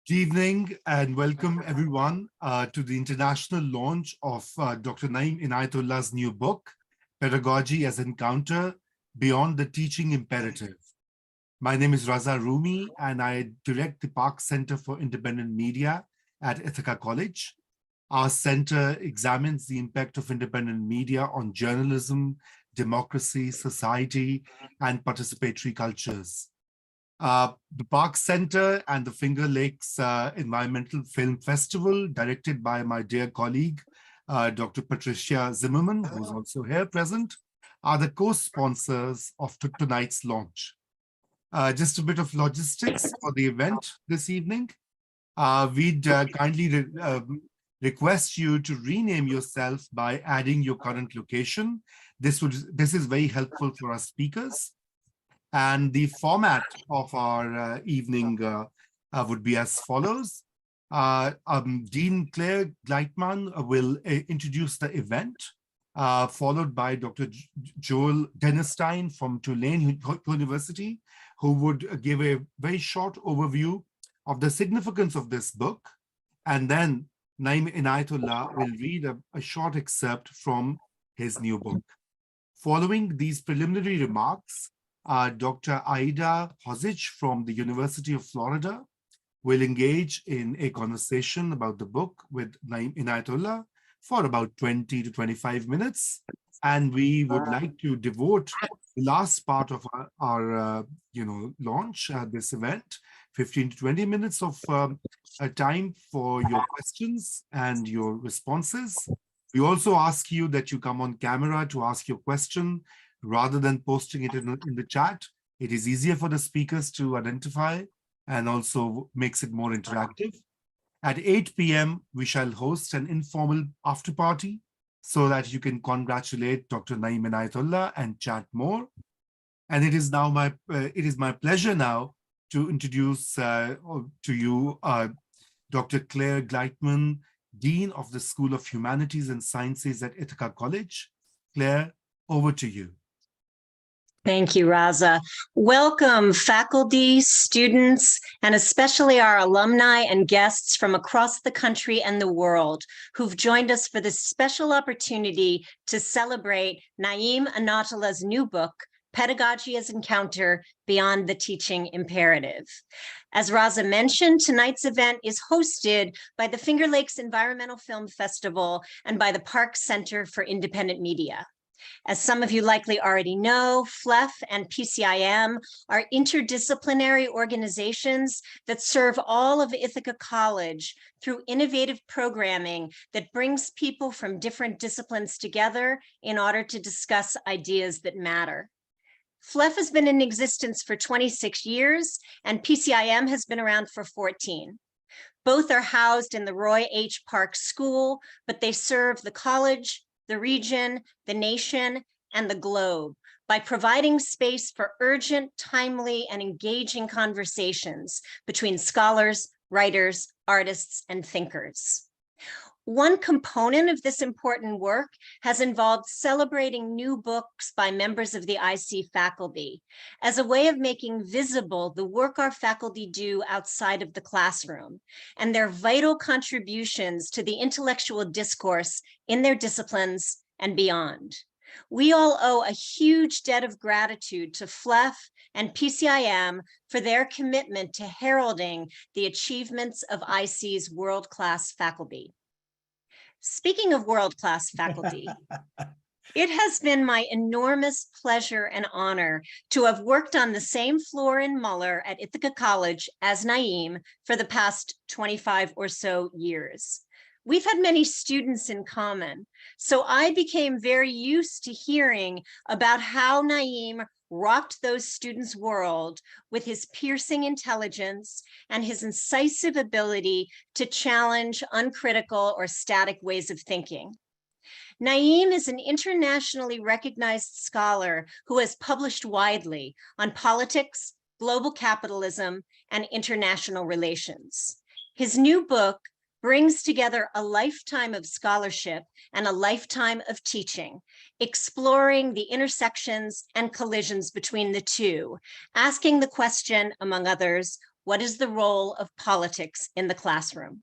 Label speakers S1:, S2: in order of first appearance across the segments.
S1: Good evening and welcome everyone to the international launch of Dr. Naeem Inayatullah's new book, Pedagogy as Encounter Beyond the Teaching Imperative. My name is Raza Rumi and I direct the Park Center for Independent Media at Ithaca College. Our center examines the impact of independent media on journalism, democracy, society, and participatory cultures. The Park Center and the Finger Lakes Environmental Film Festival, directed by my dear colleague, Dr. Patricia Zimmerman, who's also here present, are the co-sponsors of tonight's launch. Just a bit of logistics for the event this evening. We'd kindly request you to rename yourself by adding your current location. This is very helpful for our speakers. And the format of our evening would be as follows. Dean Claire Gleitman will introduce the event, followed by Dr. Joel Dinerstein from Tulane University, who would give a very short overview of the significance of this book. And then Naeem Inayatullah will read a short excerpt from his new book. Following these preliminary remarks, Dr. Aida Hozić from the University of Florida will engage in a conversation about the book with Naeem Inayatullah for about 20 to 25 minutes. And we would like to devote the last part of our launch, this event, 15 to 20 minutes of time for your questions and your responses. We also ask you that you come on camera to ask your question rather than posting it in the chat. It is easier for the speakers to identify and also makes it more interactive. At 8 p.m., we shall host an informal after party so that you can congratulate Dr. Naeem Inayatullah and chat more. And it is now my pleasure now to introduce to you Dr. Claire Gleitman, Dean of the School of Humanities and Sciences at Ithaca College. Claire, over to you.
S2: Thank you, Raza. Welcome, faculty, students, and especially our alumni and guests from across the country and the world who've joined us for this special opportunity to celebrate Naeem Inayatullah's new book, Pedagogy as Encounter Beyond the Teaching Imperative. As Raza mentioned, tonight's event is hosted by the Finger Lakes Environmental Film Festival and by the Park Center for Independent Media. As some of you likely already know, FLEF and PCIM are interdisciplinary organizations that serve all of Ithaca College through innovative programming that brings people from different disciplines together in order to discuss ideas that matter. FLEF has been in existence for 26 years, and PCIM has been around for 14. Both are housed in the Roy H. Park School, but they serve the college, the region, the nation, and the globe by providing space for urgent, timely, and engaging conversations between scholars, writers, artists, and thinkers. One component of this important work has involved celebrating new books by members of the IC faculty as a way of making visible the work our faculty do outside of the classroom and their vital contributions to the intellectual discourse in their disciplines and beyond. We all owe a huge debt of gratitude to FLEF and PCIM for their commitment to heralding the achievements of IC's world-class faculty. Speaking of world-class faculty, it has been my enormous pleasure and honor to have worked on the same floor in Muller at Ithaca College as Naeem for the past 25 or so years. We've had many students in common, so I became very used to hearing about how Naeem rocked those students' world with his piercing intelligence and his incisive ability to challenge uncritical or static ways of thinking. Naeem is an internationally recognized scholar who has published widely on politics, global capitalism, and international relations. His new book brings together a lifetime of scholarship and a lifetime of teaching, exploring the intersections and collisions between the two, asking the question, among others, what is the role of politics in the classroom?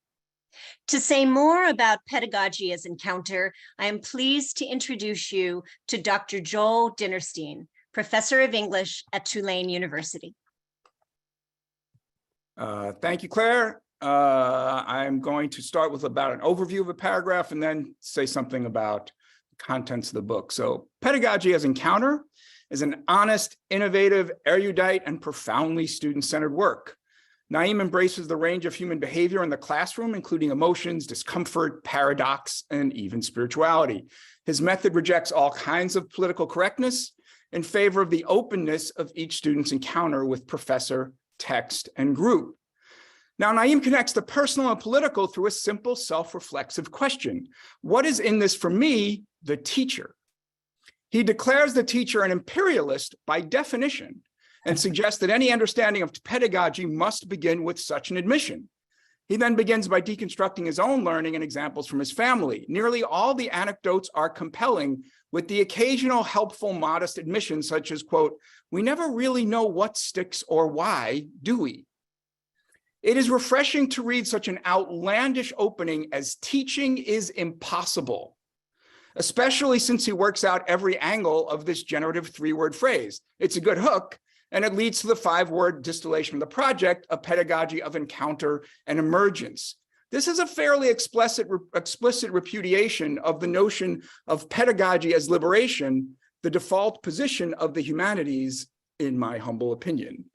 S2: To say more about pedagogy as encounter, I am pleased to introduce you to Dr. Joel Dinerstein, Professor of English at Tulane University.
S3: Thank you, Claire. I'm going to start with about an overview of a paragraph and then say something about the contents of the book. So, Pedagogy as Encounter is an honest, innovative, erudite, and profoundly student-centered work. Naeem embraces the range of human behavior in the classroom, including emotions, discomfort, paradox, and even spirituality. His method rejects all kinds of political correctness in favor of the openness of each student's encounter with professor, text, and group. Now, Naeem connects the personal and political through a simple self-reflexive question. What is in this for me, the teacher? He declares the teacher an imperialist by definition and suggests that any understanding of pedagogy must begin with such an admission. He then begins by deconstructing his own learning and examples from his family. Nearly all the anecdotes are compelling, with the occasional helpful, modest admission such as, quote, "We never really know what sticks or why, do we?" It is refreshing to read such an outlandish opening as "teaching is impossible," especially since he works out every angle of this generative three-word phrase. It's a good hook, and it leads to the five-word distillation of the project, a pedagogy of encounter and emergence. This is a fairly explicit repudiation of the notion of pedagogy as liberation, the default position of the humanities, in my humble opinion.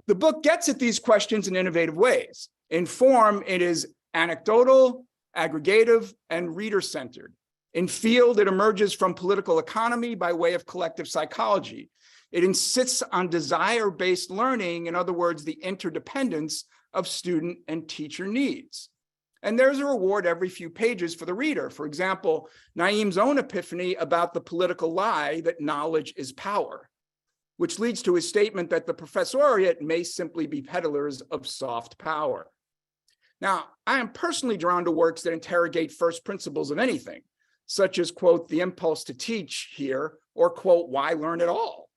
S3: The book gets at these questions in innovative ways. In form, it is anecdotal, aggregative, and reader-centered. In field, it emerges from political economy by way of collective psychology. It insists on desire-based learning, in other words, the interdependence of student and teacher needs. And there's a reward every few pages for the reader. For example, Naeem's own epiphany about the political lie that knowledge is power, which leads to his statement that the professoriate may simply be peddlers of soft power. Now, I am personally drawn to works that interrogate first principles of anything, such as, quote, the impulse to teach here, or, quote, why learn at all?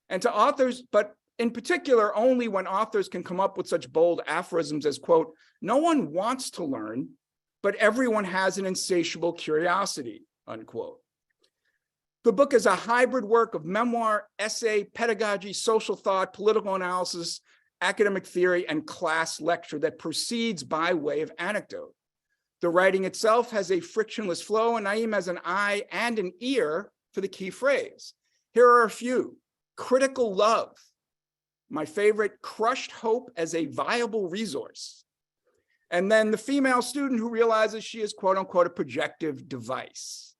S3: And to authors, but in particular, only when authors can come up with such bold aphorisms as, quote, no one wants to learn, but everyone has an insatiable curiosity, unquote. The book is a hybrid work of memoir, essay, pedagogy, social thought, political analysis, academic theory, and class lecture that proceeds by way of anecdote. The writing itself has a frictionless flow, and Naeem has an eye and an ear for the key phrase. Here are a few. Critical love. My favorite, crushed hope as a viable resource. And then the female student who realizes she is, quote unquote, a projective device.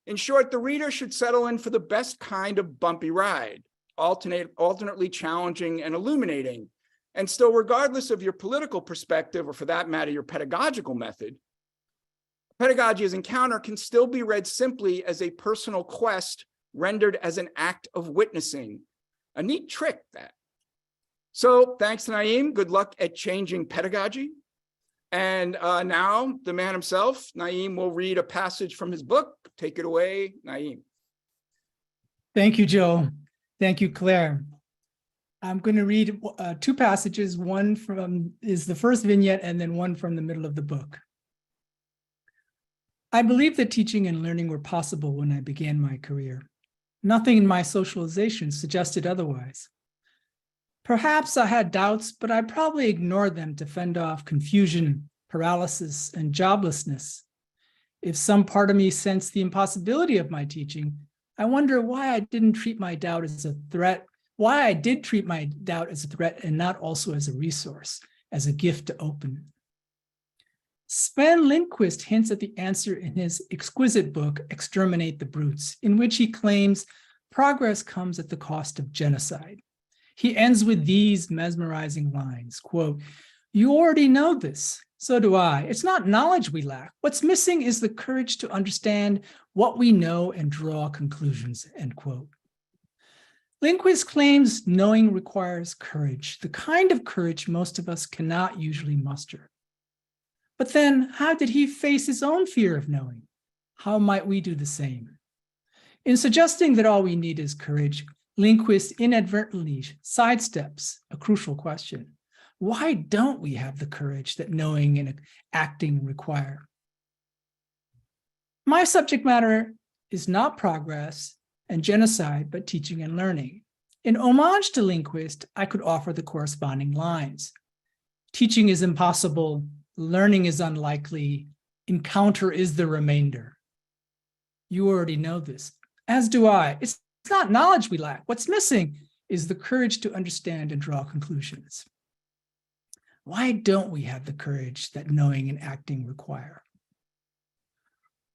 S3: In short, the reader should settle in for the best kind of bumpy ride, alternately challenging and illuminating. And still, regardless of your political perspective, or for that matter, your pedagogical method, Pedagogy as Encounter can still be read simply as a personal quest rendered as an act of witnessing. A neat trick, that. So thanks to Naeem, good luck at changing pedagogy. And now the man himself, Naeem, will read a passage from his book. Take it away, Naeem.
S4: Thank you, Joe. Thank you, Claire. I'm going to read two passages. One is the first vignette, and then one from the middle of the book. I believed that teaching and learning were possible when I began my career. Nothing in my socialization suggested otherwise. Perhaps I had doubts, but I probably ignored them to fend off confusion, paralysis, and joblessness. If some part of me sensed the impossibility of my teaching, I wonder why I didn't treat my doubt as a threat, why I did treat my doubt as a threat and not also as a resource, as a gift to open. Sven Lindquist hints at the answer in his exquisite book, Exterminate the Brutes, in which he claims progress comes at the cost of genocide. He ends with these mesmerizing lines, quote, "You already know this, so do I. It's not knowledge we lack. What's missing is the courage to understand what we know and draw conclusions," end quote. Lindquist claims knowing requires courage, the kind of courage most of us cannot usually muster. But then, how did he face his own fear of knowing? How might we do the same? In suggesting that all we need is courage, Lindquist inadvertently sidesteps a crucial question. Why don't we have the courage that knowing and acting require? My subject matter is not progress and genocide, but teaching and learning. In homage to Lindquist, I could offer the corresponding lines. Teaching is impossible, learning is unlikely, encounter is the remainder. You already know this, as do I. It's not knowledge we lack. What's missing is the courage to understand and draw conclusions. Why don't we have the courage that knowing and acting require?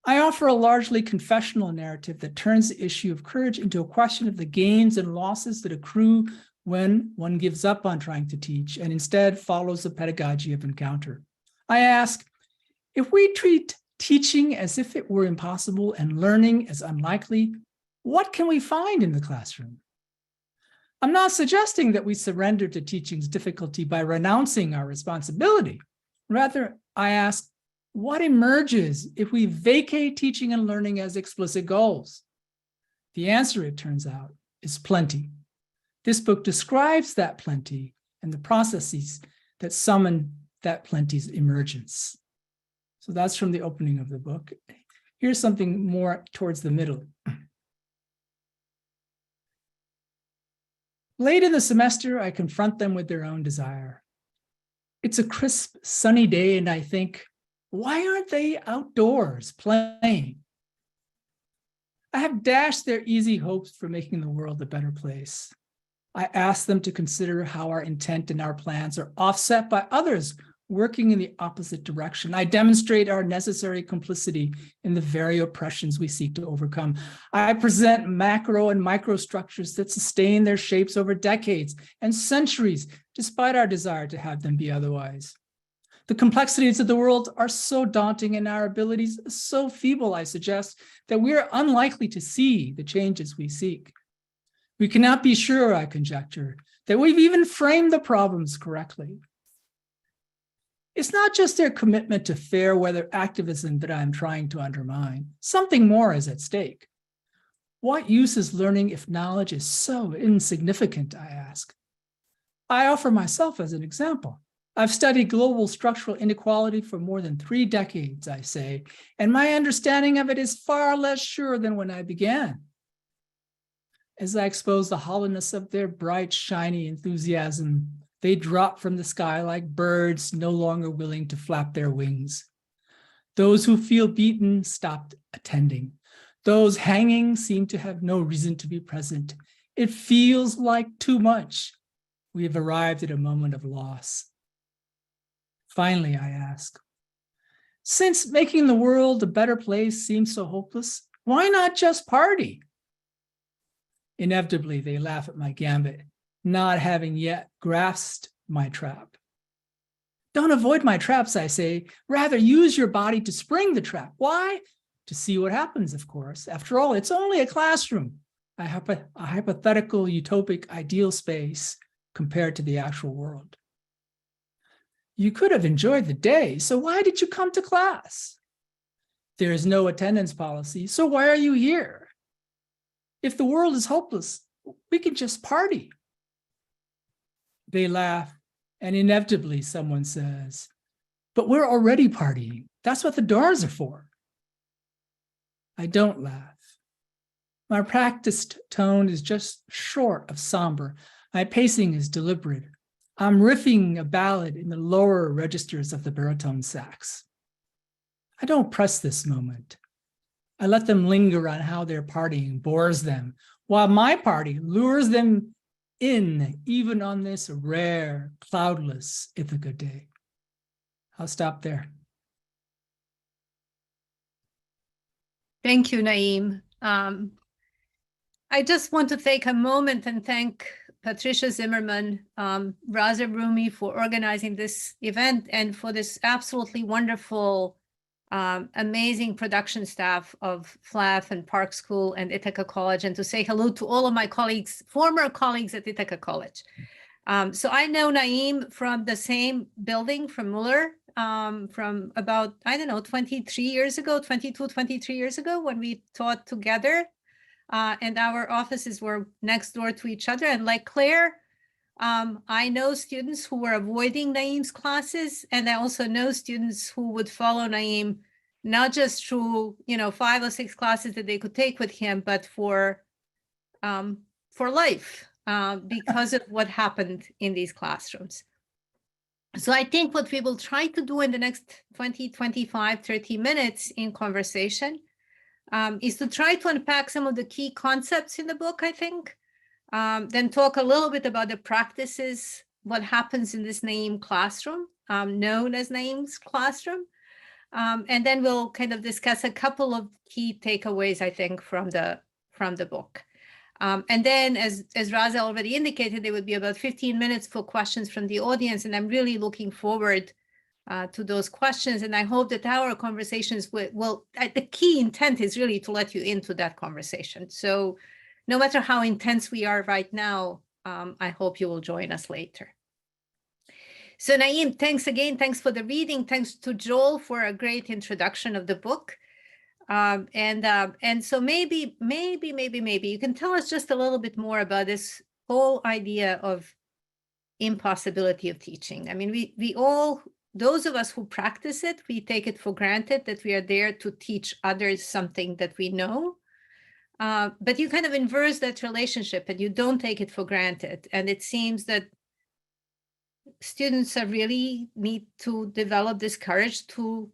S4: I offer a largely confessional narrative that turns the issue of courage into a question of the gains and losses that accrue when one gives up on trying to teach and instead follows the pedagogy of encounter. I ask, if we treat teaching as if it were impossible and learning as unlikely, what can we find in the classroom? I'm not suggesting that we surrender to teaching's difficulty by renouncing our responsibility. Rather, I ask, what emerges if we vacate teaching and learning as explicit goals? The answer, it turns out, is plenty. This book describes that plenty and the processes that summon that plenty's emergence. So that's from the opening of the book. Here's something more towards the middle. Late in the semester, I confront them with their own desire. It's a crisp, sunny day, and I think, why aren't they outdoors playing? I have dashed their easy hopes for making the world a better place. I ask them to consider how our intent and our plans are offset by others working in the opposite direction. I demonstrate our necessary complicity in the very oppressions we seek to overcome. I present macro and microstructures that sustain their shapes over decades and centuries, despite our desire to have them be otherwise. The complexities of the world are so daunting and our abilities so feeble, I suggest, that we are unlikely to see the changes we seek. We cannot be sure, I conjecture, that we've even framed the problems correctly. It's not just their commitment to fair weather activism that I'm trying to undermine. Something more is at stake. What use is learning if knowledge is so insignificant, I ask. I offer myself as an example. I've studied global structural inequality for more than 3 decades, I say, and my understanding of it is far less sure than when I began. As I expose the hollowness of their bright, shiny enthusiasm, they drop from the sky like birds no longer willing to flap their wings. Those who feel beaten stopped attending. Those hanging seem to have no reason to be present. It feels like too much. We have arrived at a moment of loss. Finally, I ask, since making the world a better place seems so hopeless, why not just party? Inevitably, they laugh at my gambit, not having yet grasped my trap. Don't avoid my traps, I say. Rather, use your body to spring the trap. Why? To see what happens, of course. After all, it's only a classroom, a hypothetical, utopic, ideal space compared to the actual world. You could have enjoyed the day, so why did you come to class? There is no attendance policy, so why are you here? If the world is hopeless, we can just party. They laugh, and inevitably someone says, but we're already partying. That's what the doors are for. I don't laugh. My practiced tone is just short of somber. My pacing is deliberate. I'm riffing a ballad in the lower registers of the baritone sax. I don't press this moment. I let them linger on how their partying bores them, while my party lures them in, even on this rare, cloudless Ithaca day. I'll stop there.
S5: Thank you, Naeem. I just want to take a moment and thank Patricia Zimmerman, Raza Rumi for organizing this event and for this absolutely wonderful, amazing production staff of FLAF and Park School and Ithaca College, and to say hello to all of my colleagues, former colleagues at Ithaca College. So I know Naeem from the same building from Muller, from about, 23 years ago, 22, 23 years ago when we taught together. And our offices were next door to each other. And like Claire, I know students who were avoiding Naeem's classes, and I also know students who would follow Naeem, not just through, 5 or 6 classes that they could take with him, but for life, because of what happened in these classrooms. So I think what we will try to do in the next 20, 25, 30 minutes in conversation is to try to unpack some of the key concepts in the book, I think. Then talk a little bit about the practices, what happens in this Naeem classroom, known as Naeem's classroom. And then we'll kind of discuss a couple of key takeaways, I think, from the book. And then, as Raza already indicated, there would be about 15 minutes for questions from the audience. And I'm really looking forward to those questions. And I hope that our conversations will, the key intent is really to let you into that conversation. So no matter how intense we are right now, I hope you will join us later. So Naeem, thanks again. Thanks for the reading. Thanks to Joel for a great introduction of the book. And so maybe you can tell us just a little bit more about this whole idea of impossibility of teaching. I mean, we all, those of us who practice it, we take it for granted that we are there to teach others something that we know. But you kind of inverse that relationship and you don't take it for granted. And it seems that students are really need to develop this courage to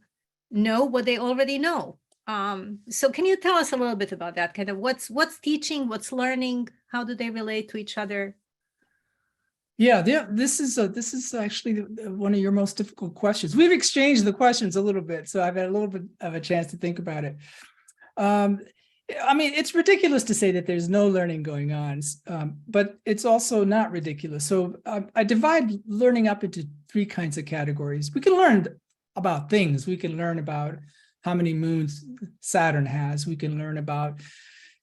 S5: know what they already know. So can you tell us a little bit about that? Kind of what's teaching, what's learning, how do they relate to each other?
S4: Yeah, this is actually one of your most difficult questions. We've exchanged the questions a little bit, so I've had a little bit of a chance to think about it. I mean, it's ridiculous to say that there's no learning going on, but it's also not ridiculous. So I divide learning up into 3 kinds of categories. We can learn about things. We can learn about how many moons Saturn has. We can learn about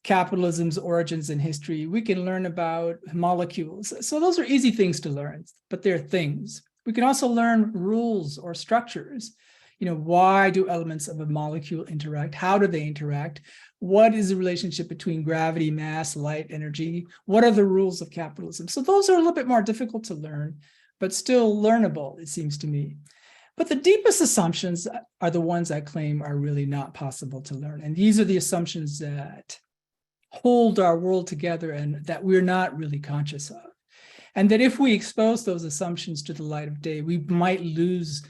S4: capitalism's origins and history. We can learn about molecules. So those are easy things to learn, but they're things. We can also learn rules or structures. Why do elements of a molecule interact? How do they interact? What is the relationship between gravity, mass, light, energy? What are the rules of capitalism? So those are a little bit more difficult to learn, but still learnable, it seems to me. But the deepest assumptions are the ones I claim are really not possible to learn. And these are the assumptions that hold our world together and that we're not really conscious of. And that if we expose those assumptions to the light of day, we might lose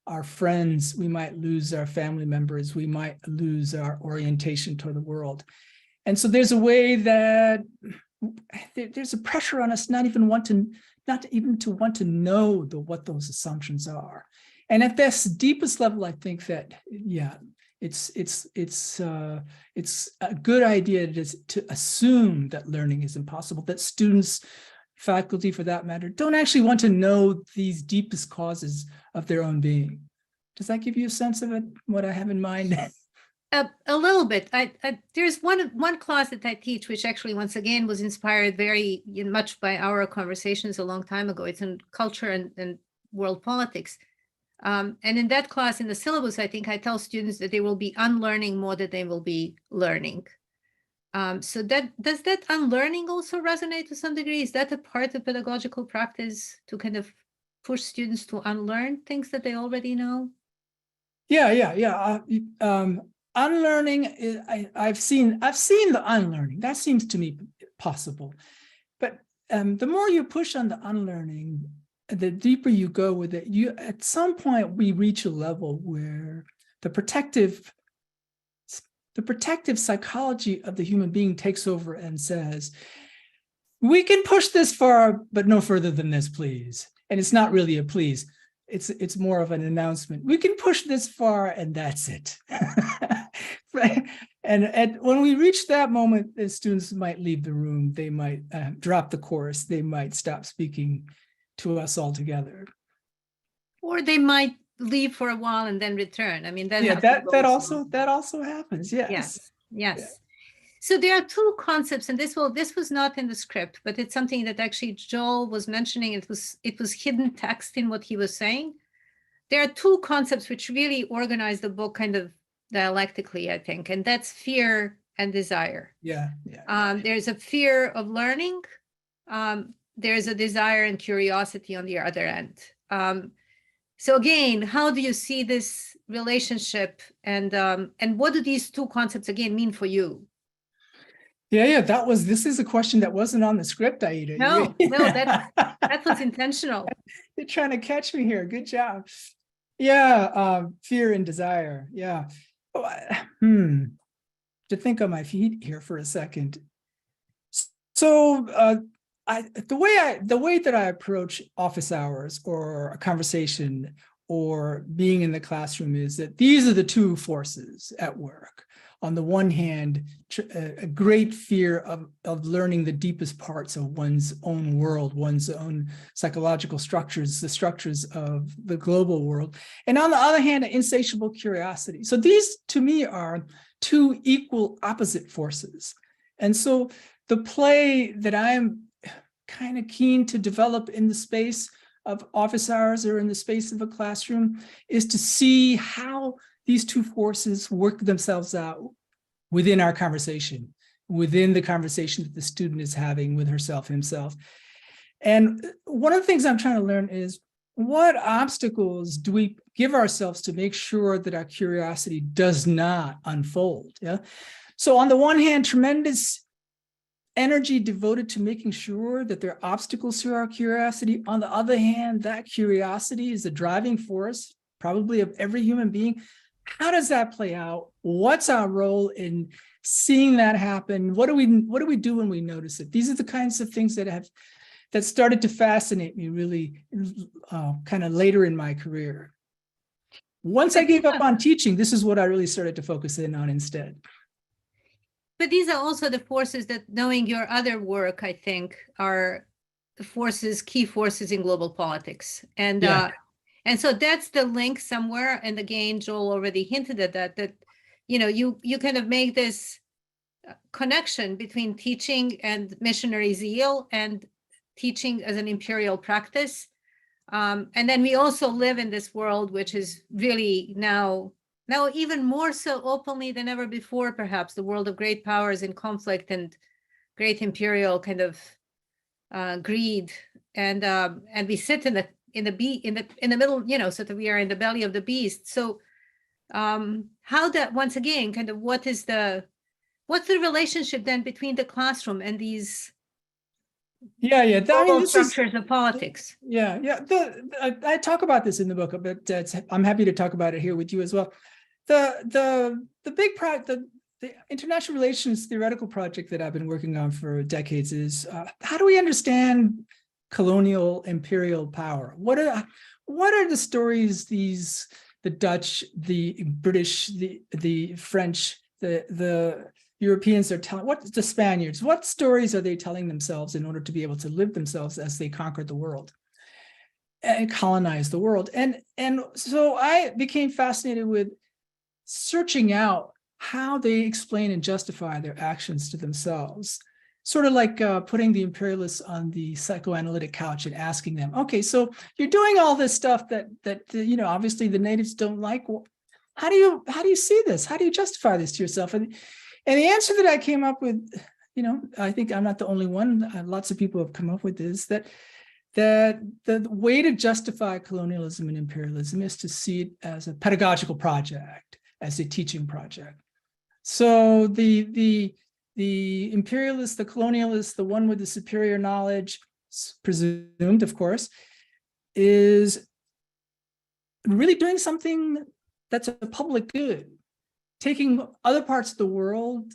S4: our friends, we might lose our family members, we might lose our orientation toward the world. And so there's a way that there's a pressure on us not even to want to know what those assumptions are. And at this deepest level, I think that, yeah, it's a good idea to assume that learning is impossible, that students, faculty for that matter, don't actually want to know these deepest causes of their own being. Does that give you a sense of it, what I have in mind?
S5: A little bit. There's one class that I teach, which actually, once again, was inspired very much by our conversations a long time ago. It's in culture and world politics. And in that class, in the syllabus, I think I tell students that they will be unlearning more than they will be learning. So does that unlearning also resonate to some degree? Is that a part of pedagogical practice to kind of push students to unlearn things that they already know?
S4: Yeah. Unlearning, I've seen the unlearning. That seems to me possible. But the more you push on the unlearning, the deeper you go with it, at some point we reach a level where the protective psychology of the human being takes over and says, we can push this far, but no further than this, please. And it's not really a please. It's more of an announcement. We can push this far and that's it. Right? And when we reach that moment, the students might leave the room. They might drop the course. They might stop speaking to us altogether.
S5: Or they might leave for a while and then return. I mean,
S4: that also happens. Yes.
S5: Yeah. So there are 2 concepts, and this was not in the script, but it's something that actually Joel was mentioning. It was hidden text in what he was saying. There are 2 concepts which really organize the book kind of dialectically, I think, and that's fear and desire.
S4: Yeah.
S5: There's a fear of learning. there's a desire and curiosity on the other end. So again, how do you see this relationship, and what do these two concepts again mean for you?
S4: Yeah, this is a question that wasn't on the script, Aida.
S5: No, that was intentional.
S4: You're trying to catch me here. Good job. Yeah, fear and desire. Yeah. To think on my feet here for a second. So the way that I approach office hours or a conversation or being in the classroom is that these are the two forces at work. On the one hand, a great fear of learning the deepest parts of one's own world, one's own psychological structures, the structures of the global world. And on the other hand, an insatiable curiosity. So these, to me, are two equal opposite forces. And so the play that I'm kind of keen to develop in the space of office hours or in the space of a classroom is to see how these two forces work themselves out within our conversation, within the conversation that the student is having with herself, himself. And one of the things I'm trying to learn is, what obstacles do we give ourselves to make sure that our curiosity does not unfold? Yeah. So on the one hand, tremendous energy devoted to making sure that there are obstacles to our curiosity. On the other hand, that curiosity is the driving force, probably of every human being. How does that play out? What's our role in seeing that happen? What do we do when we notice it? These are the kinds of things that started to fascinate me really kind of later in my career. Once I gave up on teaching, this is what I really started to focus in on instead.
S5: But these are also the forces that, knowing your other work, I think, are forces, key forces in global politics. And
S4: Yeah.
S5: And so that's the link somewhere. And again, Joel already hinted at that, you kind of make this connection between teaching and missionary zeal and teaching as an imperial practice. And then we also live in this world, which is really now even more so openly than ever before, perhaps, the world of great powers in conflict and great imperial kind of greed. And we sit in the middle, so that we are in the belly of the beast. So how that, once again, kind of what's the relationship then between the classroom and these structures of politics?
S4: I talk about this in the book, but I'm happy to talk about it here with you as well. The international relations theoretical project that I've been working on for decades is how do we understand colonial imperial power? What are the stories the Dutch, the British, the French, the Europeans are telling, what the Spaniards, what stories are they telling themselves in order to be able to live themselves as they conquered the world and colonized the world? And so I became fascinated with searching out how they explain and justify their actions to themselves. Sort of like putting the imperialists on the psychoanalytic couch and asking them, okay, so you're doing all this stuff that obviously the natives don't like. Well, how do you see this? How do you justify this to yourself? And the answer that I came up with, I think I'm not the only one. Lots of people have come up with this, that the way to justify colonialism and imperialism is to see it as a pedagogical project, as a teaching project. So the imperialist, the colonialist, the one with the superior knowledge, presumed, of course, is really doing something that's a public good, taking other parts of the world,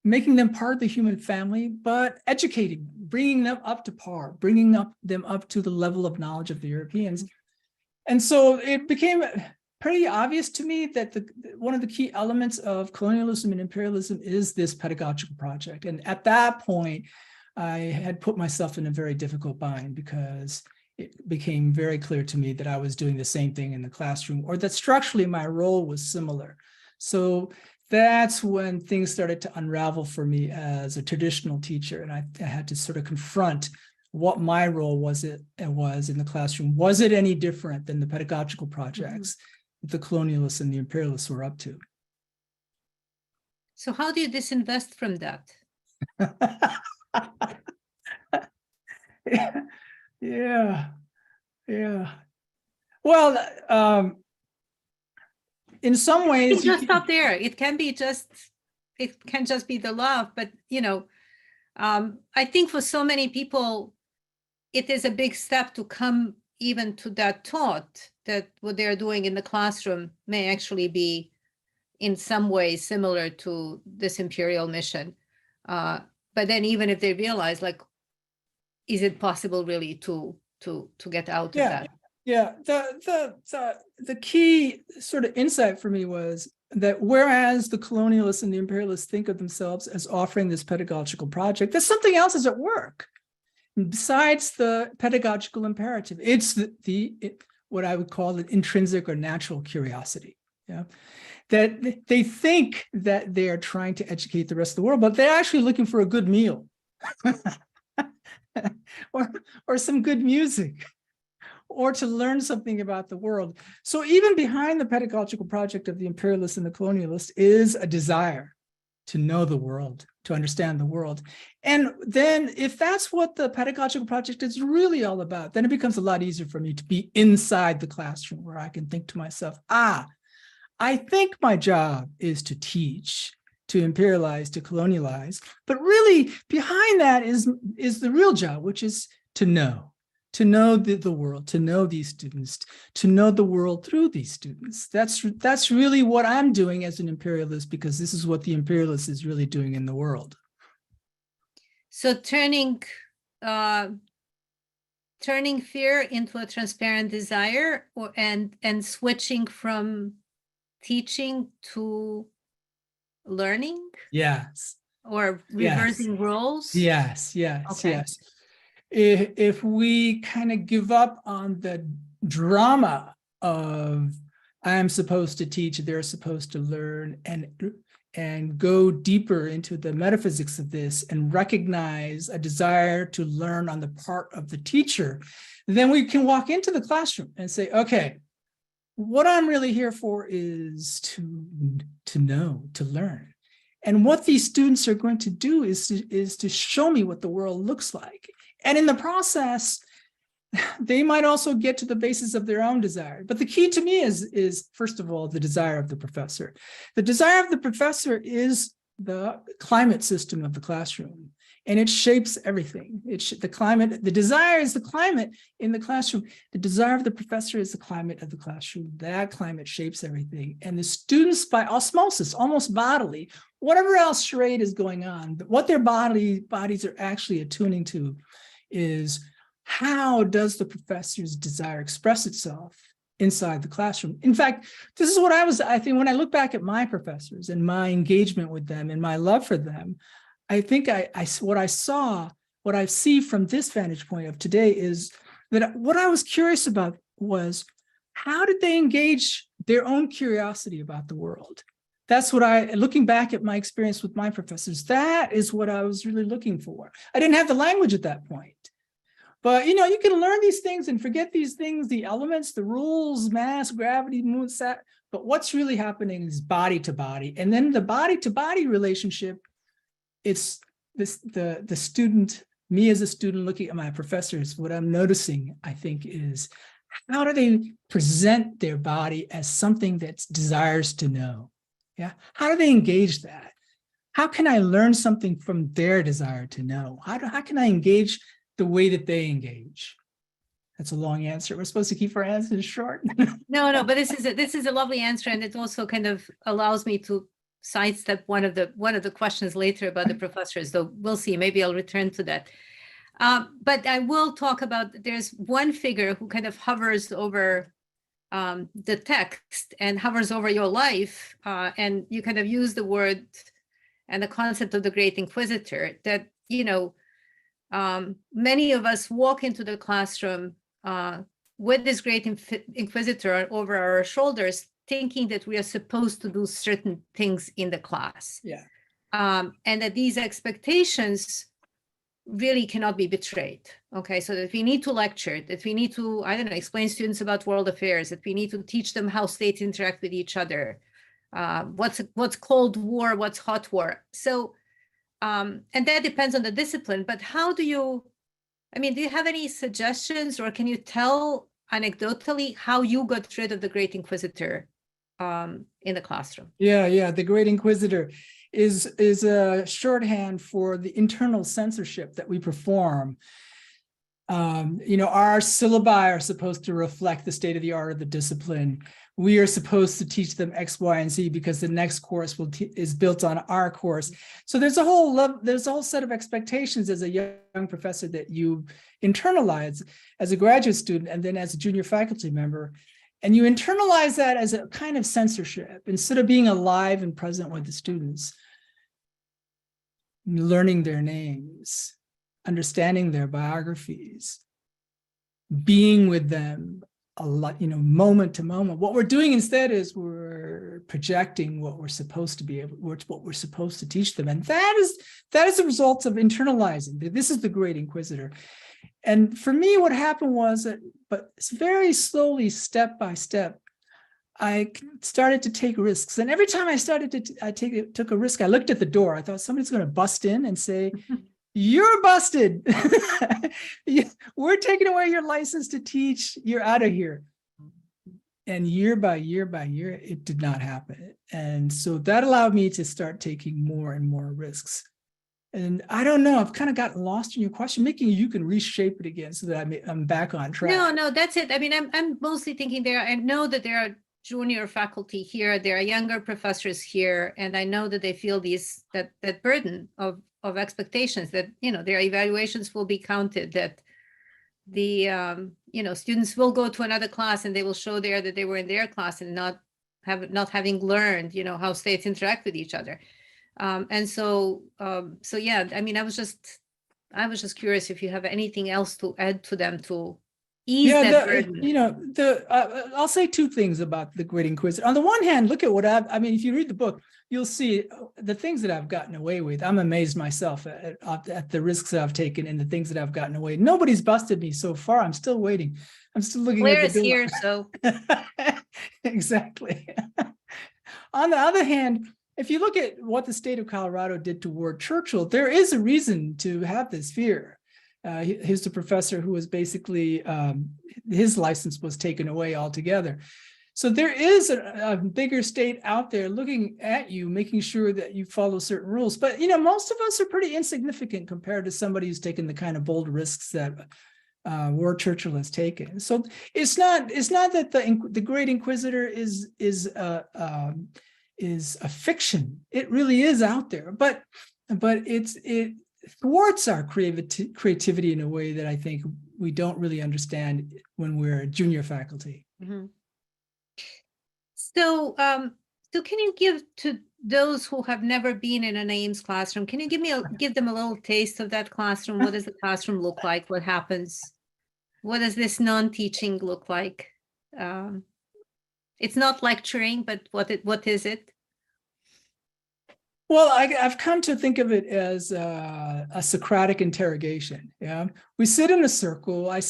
S4: making them part of the human family, but educating, bringing them up to par, bringing them up to the level of knowledge of the Europeans. And so it became pretty obvious to me that one of the key elements of colonialism and imperialism is this pedagogical project. And at that point, I had put myself in a very difficult bind because it became very clear to me that I was doing the same thing in the classroom, or that structurally my role was similar. So that's when things started to unravel for me as a traditional teacher. And I had to sort of confront what my role was in the classroom. Was it any different than the pedagogical projects the colonialists and the imperialists were up to?
S5: So how do you disinvest from that?
S4: Yeah. Yeah. Well, in some ways,
S5: Just stop there. It can just be the love, but I think for so many people, it is a big step to come even to that thought that what they're doing in the classroom may actually be in some ways similar to this imperial mission. But then even if they realize, like, is it possible really to get out of that?
S4: Yeah, the key sort of insight for me was that whereas the colonialists and the imperialists think of themselves as offering this pedagogical project, there's something else is at work besides the pedagogical imperative. It's what I would call an intrinsic or natural curiosity. Yeah, that they think that they are trying to educate the rest of the world, but they're actually looking for a good meal or some good music, or to learn something about the world. So even behind the pedagogical project of the imperialist and the colonialist is a desire to know the world, to understand the world. And then if that's what the pedagogical project is really all about, then it becomes a lot easier for me to be inside the classroom, where I can think to myself, I think my job is to teach, to imperialize, to colonialize, but really behind that is the real job, which is to know the world, to know these students, to know the world through these students. That's really what I'm doing as an imperialist, because this is what the imperialist is really doing in the world.
S5: So turning fear into a transparent desire, and switching from teaching to learning?
S4: Yes.
S5: Or reversing roles?
S4: Yes.
S5: Okay.
S4: Yes. If we kind of give up on the drama of I am supposed to teach, they're supposed to learn, and go deeper into the metaphysics of this and recognize a desire to learn on the part of the teacher, then we can walk into the classroom and say, okay, what I'm really here for is to know, to learn. And what these students are going to do is to show me what the world looks like. And in the process, they might also get to the basis of their own desire. But the key to me is first of all, the desire of the professor. The desire of the professor is the climate system of the classroom, and it shapes everything. The desire is the climate in the classroom. The desire of the professor is the climate of the classroom. That climate shapes everything. And the students, by osmosis, almost bodily, whatever else charade is going on, but what their bodies are actually attuning to is, how does the professor's desire express itself inside the classroom? In fact, this is what I think when I look back at my professors and my engagement with them and my love for them, I think what I see from this vantage point of today is that what I was curious about was, how did they engage their own curiosity about the world? That's what looking back at my experience with my professors, that is what I was really looking for. I didn't have the language at that point. But, you can learn these things and forget these things, the elements, the rules, mass, gravity, moon, sat. But what's really happening is body to body. And then the body to body relationship, it's the student, me as a student looking at my professors, what I'm noticing, I think, is how do they present their body as something that desires to know? Yeah. How do they engage that? How can I learn something from their desire to know? How can I engage the way that they engage? That's a long answer. We're supposed to keep our answers short.
S5: No, but this is a lovely answer, and it also kind of allows me to sidestep one of the questions later about the professors. Though we'll see. Maybe I'll return to that. But I will talk about. There's one figure who kind of hovers over the text and hovers over your life, and you kind of use the word and the concept of the Great Inquisitor. That many of us walk into the classroom with this Great Inquisitor over our shoulders, thinking that we are supposed to do certain things in the class.
S4: Yeah.
S5: And that these expectations really cannot be betrayed. Okay, so that we need to lecture, that we need to, explain students about world affairs, that we need to teach them how states interact with each other, what's Cold War, what's hot war. So, and that depends on the discipline, but how do you I mean, do you have any suggestions, or can you tell anecdotally how you got rid of the Great Inquisitor in the classroom?
S4: Yeah. The Great Inquisitor is a shorthand for the internal censorship that we perform. Our syllabi are supposed to reflect the state of the art of the discipline. We are supposed to teach them X, Y, and Z because the next course is built on our course. So there's a whole set of expectations as a young professor that you internalize as a graduate student and then as a junior faculty member. And you internalize that as a kind of censorship instead of being alive and present with the students, learning their names, understanding their biographies, being with them a lot, moment to moment. What we're doing instead is we're projecting what we're supposed to be able, what we're supposed to teach them. And that is a result of internalizing. This is the Great Inquisitor. And for me, what happened was that, but very slowly, step by step, I started to take risks. And every time I took a risk, I looked at the door. I thought somebody's going to bust in and say, "You're busted. We're taking away your license to teach. You're out of here." And year by year by year, it did not happen. And so that allowed me to start taking more and more risks. And I don't know, I've kind of gotten lost in your question, making you can reshape it again so that I'm back on track.
S5: No, that's it. I mean, I'm mostly thinking I know that there are junior faculty here, there are younger professors here, and I know that they feel that burden of expectations that, their evaluations will be counted, that the, students will go to another class and they will show there that they were in their class and not having learned, how states interact with each other. So yeah, I mean, I was just curious if you have anything else to add to them to ease that burden.
S4: I'll say two things about the Great Inquisitor. On the one hand, look at what if you read the book, you'll see the things that I've gotten away with. I'm amazed myself at the risks that I've taken and the things that I've gotten away. Nobody's busted me so far. I'm still waiting. I'm still looking at the door.
S5: Here, so
S4: exactly. On the other hand, if you look at what the state of Colorado did toward Churchill, there is a reason to have this fear. He's the professor who was basically, his license was taken away altogether. So there is a bigger state out there looking at you, making sure that you follow certain rules. But, most of us are pretty insignificant compared to somebody who's taken the kind of bold risks that War Churchill has taken. So it's not that the Great Inquisitor is a fiction. It really is out there, but it thwarts our creativity in a way that I think we don't really understand when we're junior faculty.
S5: Mm-hmm. So can you give to those who have never been in a Naeem's classroom, can you give them a little taste of that classroom? What does the classroom look like? What happens? What does this non-teaching look like? It's not lecturing, but what is it?
S4: Well, I've come to think of it as a Socratic interrogation. Yeah, we sit in a circle. I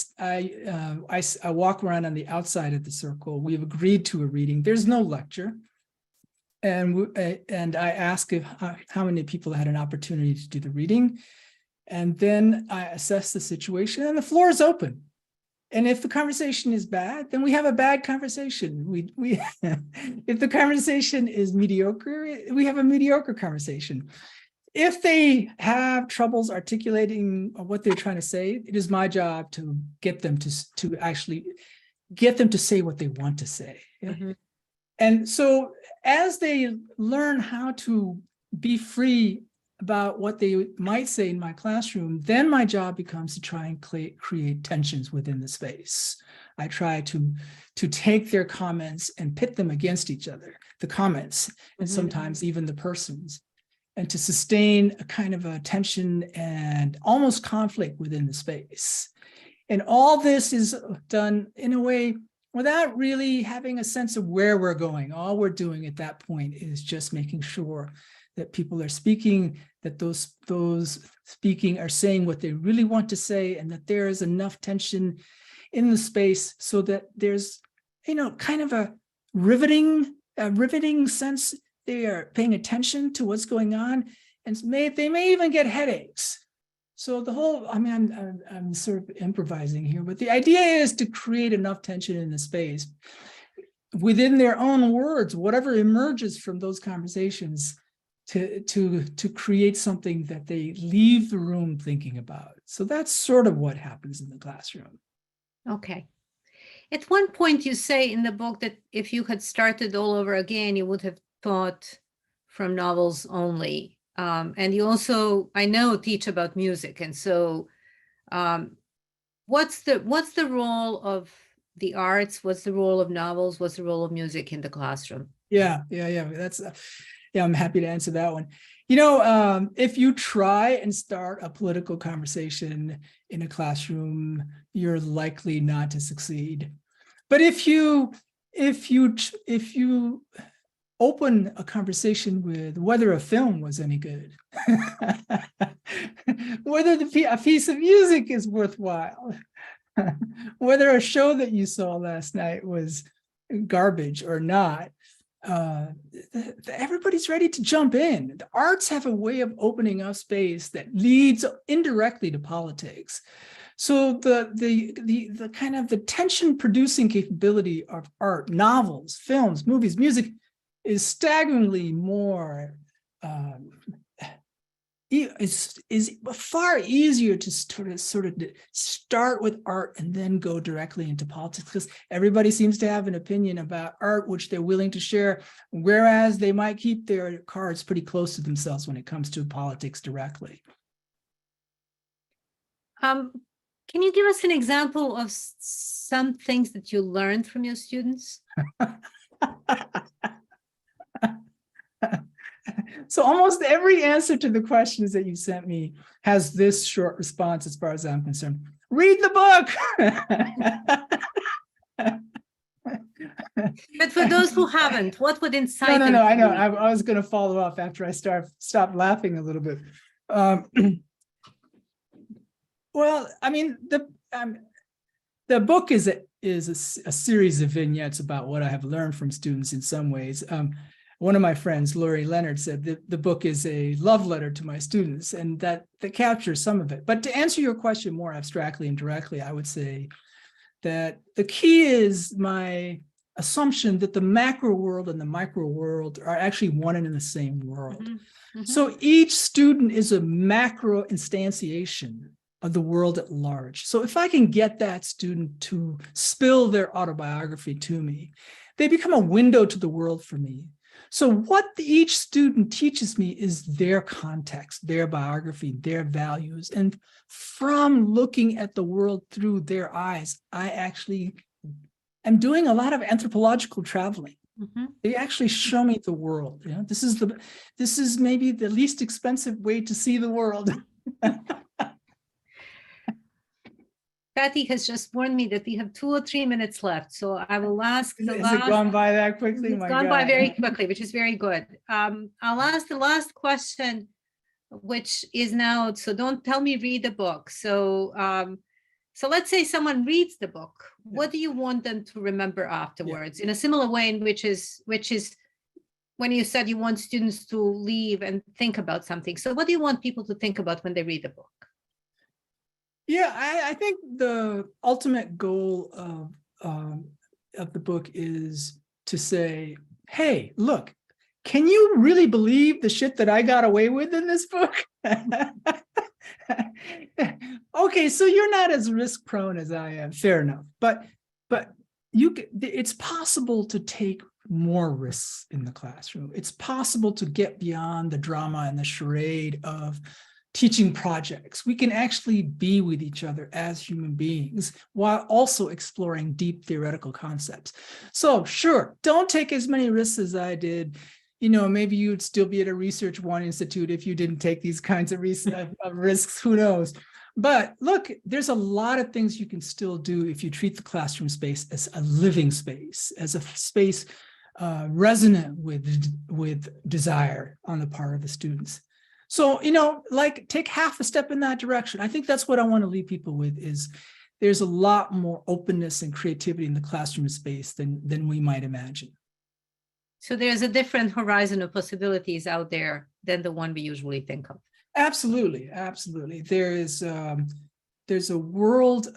S4: walk around on the outside of the circle. We've agreed to a reading. There's no lecture, and I ask how many people had an opportunity to do the reading, and then I assess the situation, and the floor is open. And if the conversation is bad, then we have a bad conversation. We if the conversation is mediocre, we have a mediocre conversation. If they have troubles articulating what they're trying to say, it is my job to get them to actually get them to say what they want to say. Mm-hmm. And so as they learn how to be free about what they might say in my classroom, then my job becomes to try and create tensions within the space. I try to take their comments and pit them against each other, the comments, and sometimes even the persons, and to sustain a kind of a tension and almost conflict within the space. And all this is done in a way without really having a sense of where we're going. All we're doing at that point is just making sure that people are speaking, that those speaking are saying what they really want to say, and that there is enough tension in the space so that there's, kind of a riveting sense. They are paying attention to what's going on, and they may even get headaches. So the whole, I mean, I'm sort of improvising here, but the idea is to create enough tension in the space within their own words, whatever emerges from those conversations, to create something that they leave the room thinking about. So that's sort of what happens in the classroom.
S5: Okay. At one point, you say in the book that if you had started all over again, you would have taught from novels only. And you also, I know, teach about music. And so what's the role of the arts? What's the role of novels? What's the role of music in the classroom?
S4: Yeah. That's, I'm happy to answer that one. You know, if you try and start a political conversation in a classroom, you're likely not to succeed. But if you open a conversation with whether a film was any good, whether a piece of music is worthwhile, whether a show that you saw last night was garbage or not, everybody's ready to jump in. The arts have a way of opening up space that leads indirectly to politics. So the kind of the tension producing capability of art, novels, films, movies, music is staggeringly more, is far easier to sort of start with art and then go directly into politics, because everybody seems to have an opinion about art which they're willing to share, whereas they might keep their cards pretty close to themselves when it comes to politics directly.
S5: Can you give us an example of some things that you learned from your students?
S4: So almost every answer to the questions that you sent me has this short response as far as I'm concerned. Read the book.
S5: But for those who haven't, what would incite them?
S4: No, I know. I was going to follow up after I stopped laughing a little bit. Well, I mean, the book is a series of vignettes about what I have learned from students in some ways. One of my friends, Laurie Leonard, said that the book is a love letter to my students, and that captures some of it. But to answer your question more abstractly and directly, I would say that the key is my assumption that the macro world and the micro world are actually one and in the same world. Mm-hmm. So each student is a macro instantiation of the world at large. So if I can get that student to spill their autobiography to me, they become a window to the world for me. So what each student teaches me is their context, their biography, their values. And from looking at the world through their eyes, I actually am doing a lot of anthropological traveling. Mm-hmm. They actually show me the world. You know, this is maybe the least expensive way to see the world.
S5: Patty has just warned me that we have 2 or 3 minutes left, so I will ask the
S4: last. Has it gone by that quickly?
S5: It's gone by very quickly, which is very good. I'll ask the last question, which is now, so don't tell me read the book. So let's say someone reads the book. What do you want them to remember afterwards? In a similar way, in which is when you said you want students to leave and think about something. So what do you want people to think about when they read the book?
S4: Yeah, I think the ultimate goal of the book is to say, hey, look, can you really believe the shit that I got away with in this book? Okay, so you're not as risk prone as I am, fair enough. But it's possible to take more risks in the classroom. It's possible to get beyond the drama and the charade of teaching projects. We can actually be with each other as human beings while also exploring deep theoretical concepts. So sure, don't take as many risks as I did. You know, maybe you'd still be at a Research One Institute if you didn't take these kinds of risks, who knows? But look, there's a lot of things you can still do if you treat the classroom space as a living space, as a space resonant with desire on the part of the students. So, you know, like take half a step in that direction. I think that's what I want to leave people with is there's a lot more openness and creativity in the classroom space than we might imagine.
S5: So there's a different horizon of possibilities out there than the one we usually think of.
S4: Absolutely, absolutely. There's a world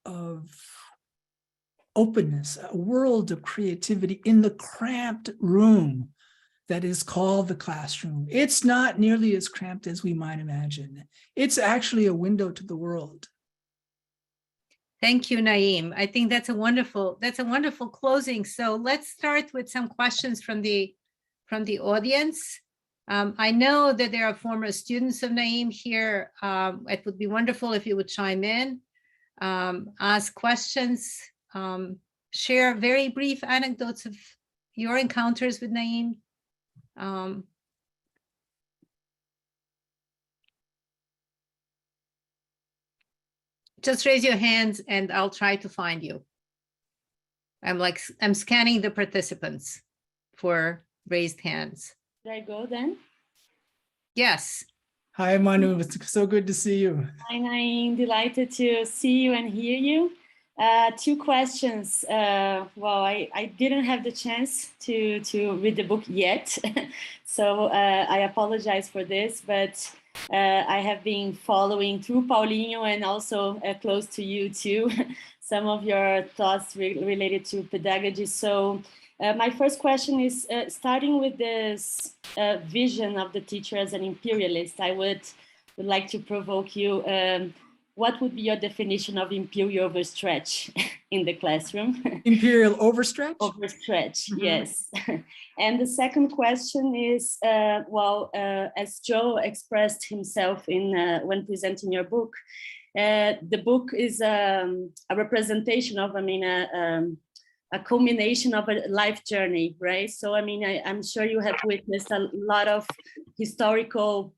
S4: of openness, a world of creativity in the cramped room that is called the classroom. It's not nearly as cramped as we might imagine. It's actually a window to the world.
S5: Thank you, Naeem. I think that's a wonderful closing. So let's start with some questions from the audience. I know that there are former students of Naeem here. It would be wonderful if you would chime in, ask questions, share very brief anecdotes of your encounters with Naeem. Just raise your hands and I'll try to find you. I'm scanning the participants for raised hands.
S6: Should I go then?
S5: Yes.
S4: Hi, Manu. It's so good to see you.
S6: Hi, Naeem. Delighted to see you and hear you. Two questions. Well, I didn't have the chance to read the book yet, so I apologize for this, but I have been following through Paulinho and also close to you too, some of your thoughts related to pedagogy. So my first question is starting with this vision of the teacher as an imperialist. I would like to provoke you. What would be your definition of imperial overstretch in the classroom?
S4: Imperial overstretch?
S6: Overstretch, yes. And the second question is, as Joe expressed himself in when presenting your book, the book is a representation of, a culmination of a life journey, right? So, I'm sure you have witnessed a lot of historical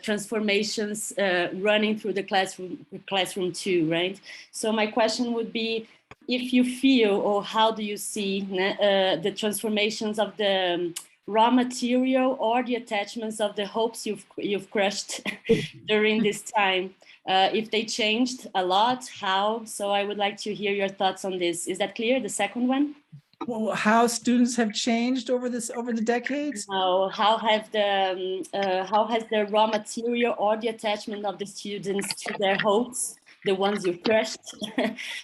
S6: transformations running through the classroom too, right? So my question would be, if you feel, or how do you see the transformations of the raw material or the attachments of the hopes you've crushed during this time? If they changed a lot, how? So I would like to hear your thoughts on this. Is that clear, the second one?
S4: Well, how students have changed over the decades?
S6: How has the raw material or the attachment of the students to their hopes, the ones you crushed?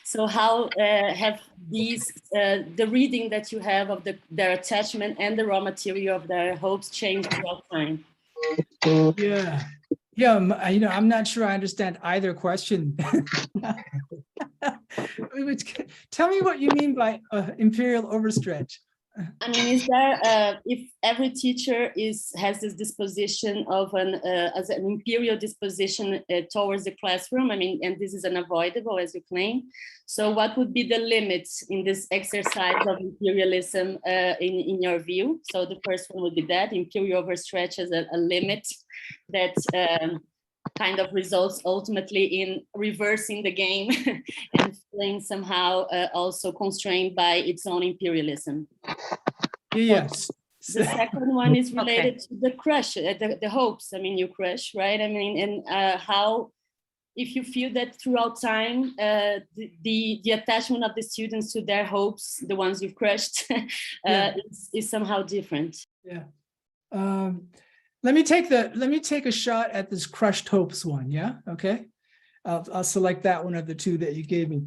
S6: So how have these the reading that you have of their attachment and the raw material of their hopes changed throughout time?
S4: Yeah, I'm not sure I understand either question. Tell me what you mean by imperial overstretch.
S6: Is there, if every teacher has this disposition of as an imperial disposition towards the classroom, and this is unavoidable, as you claim. So what would be the limits in this exercise of imperialism in your view? So the first one would be that imperial overstretch as a limit that kind of results ultimately in reversing the game and feeling somehow also constrained by its own imperialism.
S4: Yes.
S6: The second one is related to the crush, the hopes. You crush, right? And how, if you feel that throughout time, the attachment of the students to their hopes, the ones you've crushed, is somehow different.
S4: Yeah. Let me take a shot at this crushed hopes one. Yeah. Okay. I'll select that one of the two that you gave me.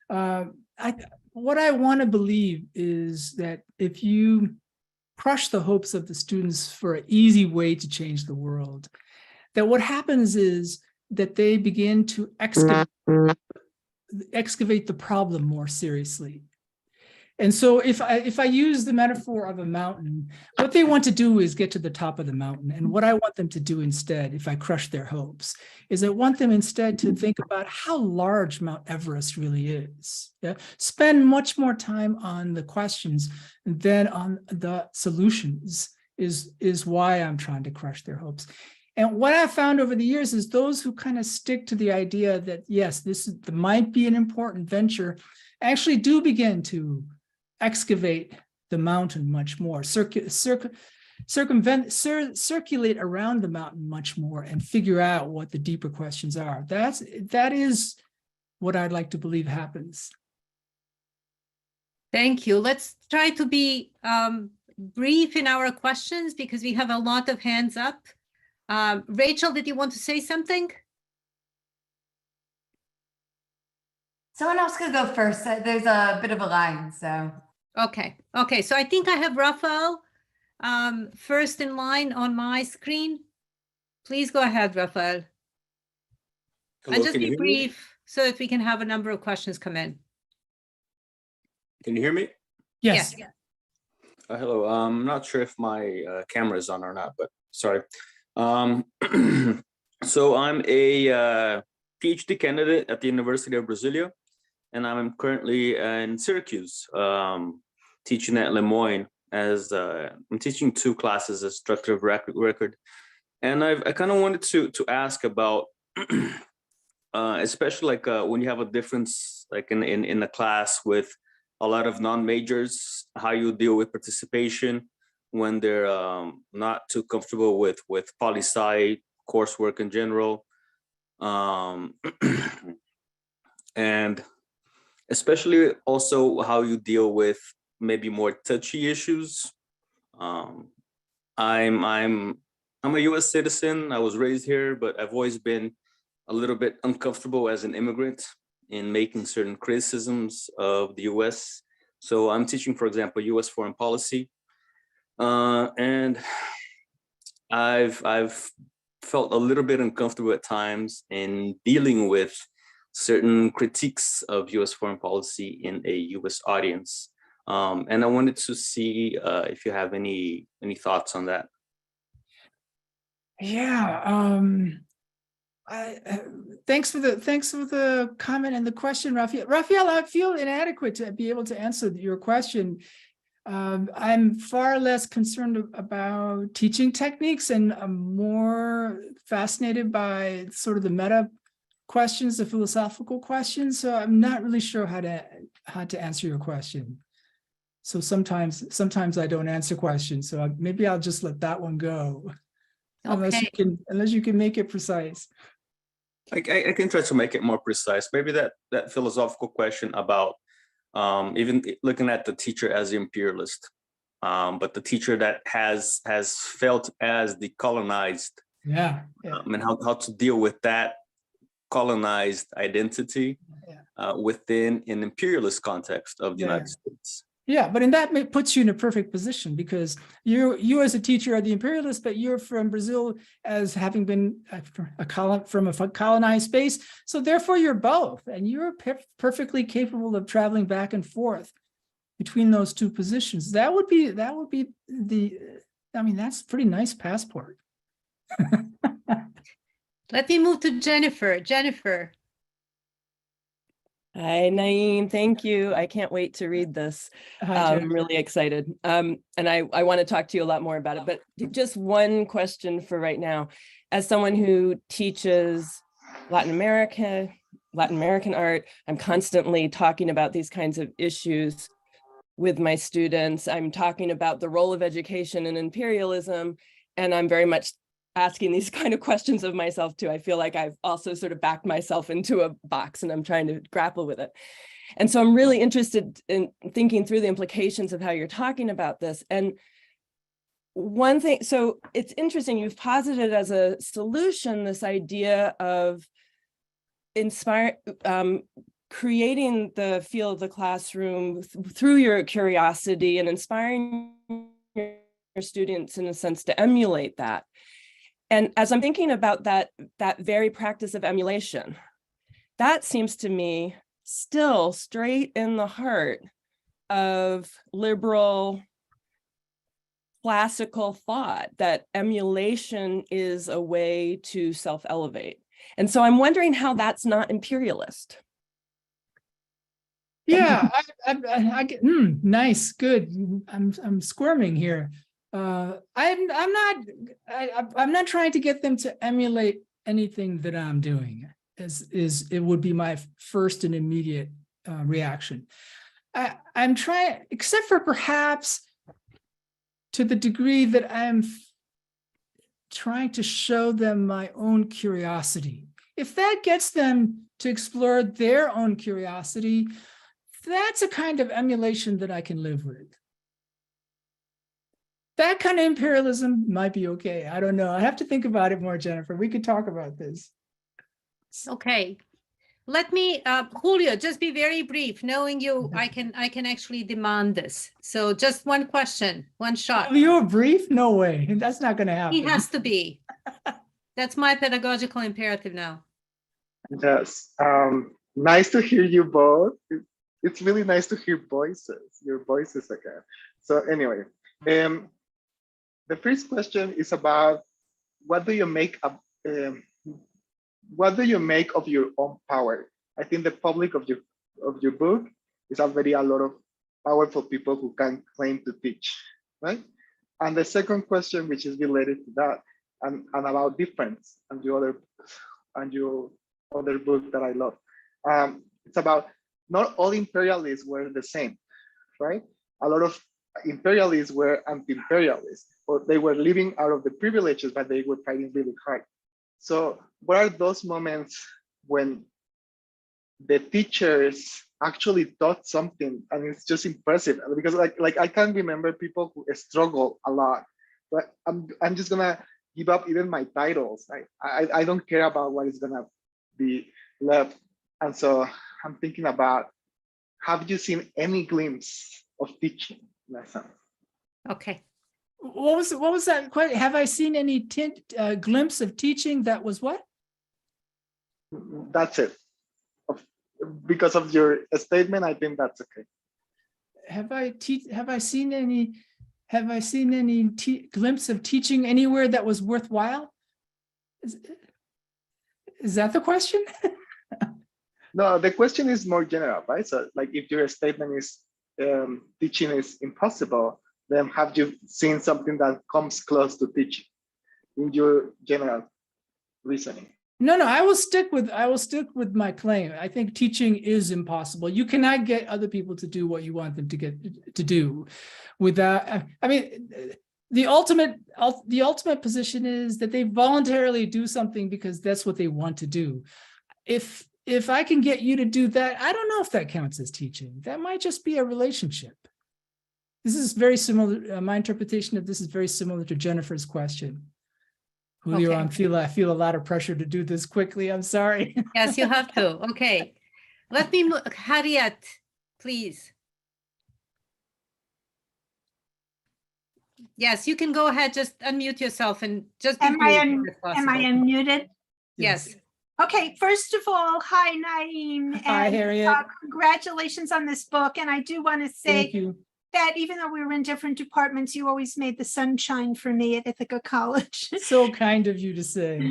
S4: What I want to believe is that if you crush the hopes of the students for an easy way to change the world, that what happens is that they begin to excavate the problem more seriously. And so if I use the metaphor of a mountain, what they want to do is get to the top of the mountain. And what I want them to do instead, if I crush their hopes, is I want them instead to think about how large Mount Everest really is. Yeah? Spend much more time on the questions than on the solutions is why I'm trying to crush their hopes. And what I've found over the years is those who kind of stick to the idea that, yes, this might be an important venture, actually do begin to excavate the mountain much more, circulate around the mountain much more, and figure out what the deeper questions are. That is what I'd like to believe happens.
S5: Thank you. Let's try to be brief in our questions because we have a lot of hands up. Rachel, did you want to say something?
S7: Someone else could go first. There's a bit of a line, so.
S5: Okay, okay. So I think I have Raphael first in line on my screen. Please go ahead, Raphael.
S8: Hello,
S5: And just
S8: can you
S5: be
S8: hear me?
S5: brief so that we can have a number of questions come in.
S8: Can you hear me?
S4: Yes.
S8: Hello. I'm not sure if my camera is on or not, but sorry. So I'm a PhD candidate at the University of Brasilia, and I'm currently in Syracuse, teaching at Lemoyne as I'm teaching 2 classes as structure of record. And I kind of wanted to ask about, especially like when you have a difference, like in a class with a lot of non-majors, how you deal with participation when they're not too comfortable with poli-sci coursework in general. And especially also how you deal with maybe more touchy issues. I'm a US citizen. I was raised here, but I've always been a little bit uncomfortable as an immigrant in making certain criticisms of the US. So I'm teaching, for example, US foreign policy. And I've felt a little bit uncomfortable at times in dealing with certain critiques of US foreign policy in a US audience. And I wanted to see if you have any thoughts on that.
S4: Yeah. Thanks for the comment and the question, Raphael. Raphael, I feel inadequate to be able to answer your question. I'm far less concerned about teaching techniques, and I'm more fascinated by sort of the meta questions, the philosophical questions. So I'm not really sure how to answer your question. So sometimes I don't answer questions. So maybe I'll just let that one go, unless you can make it precise.
S8: I can try to make it more precise. Maybe that philosophical question about even looking at the teacher as the imperialist, but the teacher that has felt as the colonized, and how to deal with that colonized identity within an imperialist context of the United States.
S4: Yeah, but in that it puts you in a perfect position, because you as a teacher are the imperialist, but you're from Brazil as having been from a colonized space. So therefore you're both, and you're perfectly capable of traveling back and forth between those two positions. That would be that's a pretty nice passport.
S5: Let me move to Jennifer. Jennifer.
S9: Hi, Naeem. Thank you. I can't wait to read this. I'm really excited. And I want to talk to you a lot more about it. But just one question for right now. As someone who teaches Latin American art, I'm constantly talking about these kinds of issues with my students. I'm talking about the role of education and imperialism, and I'm very much asking these kind of questions of myself too. I feel like I've also sort of backed myself into a box, and I'm trying to grapple with it. And so I'm really interested in thinking through the implications of how you're talking about this. And one thing, so it's interesting, you've posited as a solution this idea of creating the feel of the classroom through your curiosity and inspiring your students in a sense to emulate that. And as I'm thinking about that very practice of emulation, that seems to me still straight in the heart of liberal classical thought, that emulation is a way to self-elevate. And so I'm wondering how that's not imperialist.
S4: Yeah, I get nice, good. I'm squirming here. I'm not trying to get them to emulate anything that I'm doing. It would be my first and immediate reaction. I'm trying, except for perhaps to the degree that I'm trying to show them my own curiosity. If that gets them to explore their own curiosity, that's a kind of emulation that I can live with. That kind of imperialism might be okay. I don't know. I have to think about it more, Jennifer. We could talk about this.
S5: Okay. Let me, Julio, just be very brief. Knowing you, I can actually demand this. So just one question, one shot.
S4: Oh, you're brief? No way. That's not going to happen.
S5: He has to be. That's my pedagogical imperative now.
S10: Yes. Nice to hear you both. It's really nice to hear your voices again. So anyway, the first question is about what do you make of your own power? I think the public of your book is already a lot of powerful people who can claim to teach, right? And the second question, which is related to that, and about difference, and your other book that I love, it's about not all imperialists were the same, right? A lot of imperialists were anti-imperialists, or they were living out of the privileges, but they were fighting really hard. So what are those moments when the teachers actually taught something and it's just impressive? Because like I can remember people who struggle a lot, but I'm just gonna give up even my titles. I don't care about what is gonna be left. And so I'm thinking about, have you seen any glimpse of teaching lessons?
S5: Okay.
S4: What was that question? Have I seen any glimpse of teaching that was what?
S10: That's it. Because of your statement, I think that's okay.
S4: Have I seen any glimpse of teaching anywhere that was worthwhile? Is that the question?
S10: No, the question is more general, right? So like if your statement is teaching is impossible, then have you seen something that comes close to teaching in your general reasoning?
S4: No, I will stick with my claim. I think teaching is impossible. You cannot get other people to do what you want them to do without, I mean, the ultimate position is that they voluntarily do something because that's what they want to do. If I can get you to do that, I don't know if that counts as teaching. That might just be a relationship. This is very similar. My interpretation of this is very similar to Jennifer's question. Julio, okay. I feel a lot of pressure to do this quickly. I'm sorry.
S5: Yes, you have to. Okay. Let me move. Harriet, please. Yes, you can go ahead. Just unmute yourself and just be brief if possible.
S11: Am I unmuted?
S5: Yes.
S11: Okay, first of all, hi, Naeem.
S4: Hi, Harriet.
S11: Congratulations on this book. And I do want to say
S4: Thank you.
S11: that even though we were in different departments, you always made the sunshine for me at Ithaca College.
S4: So kind of you to say.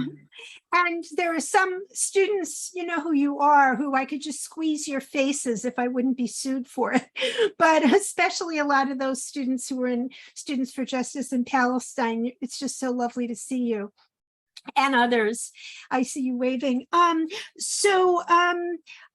S11: And there are some students, you know who you are, who I could just squeeze your faces if I wouldn't be sued for it. But especially a lot of those students who were in Students for Justice in Palestine, it's just so lovely to see you. And others, I see you waving. I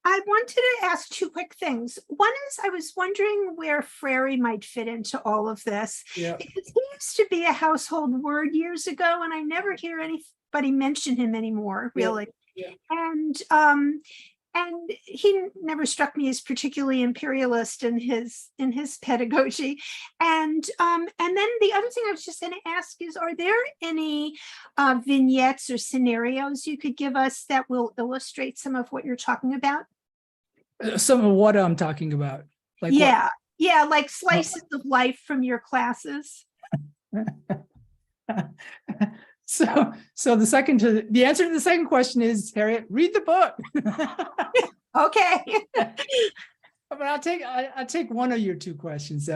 S11: wanted to ask two quick things. One is I was wondering where Frary might fit into all of this.
S4: Yeah.
S11: Because he used to be a household word years ago, and I never hear anybody mention him anymore, really.
S4: Yeah.
S11: And he never struck me as particularly imperialist in his pedagogy. And then the other thing I was just going to ask is, are there any vignettes or scenarios you could give us that will illustrate some of what you're talking about?
S4: Some of what I'm talking about. Like
S11: yeah, like slices of life from your classes.
S4: So the answer to the second question is, Harriet, read the book.
S11: Okay.
S4: But I'll take one of your two questions.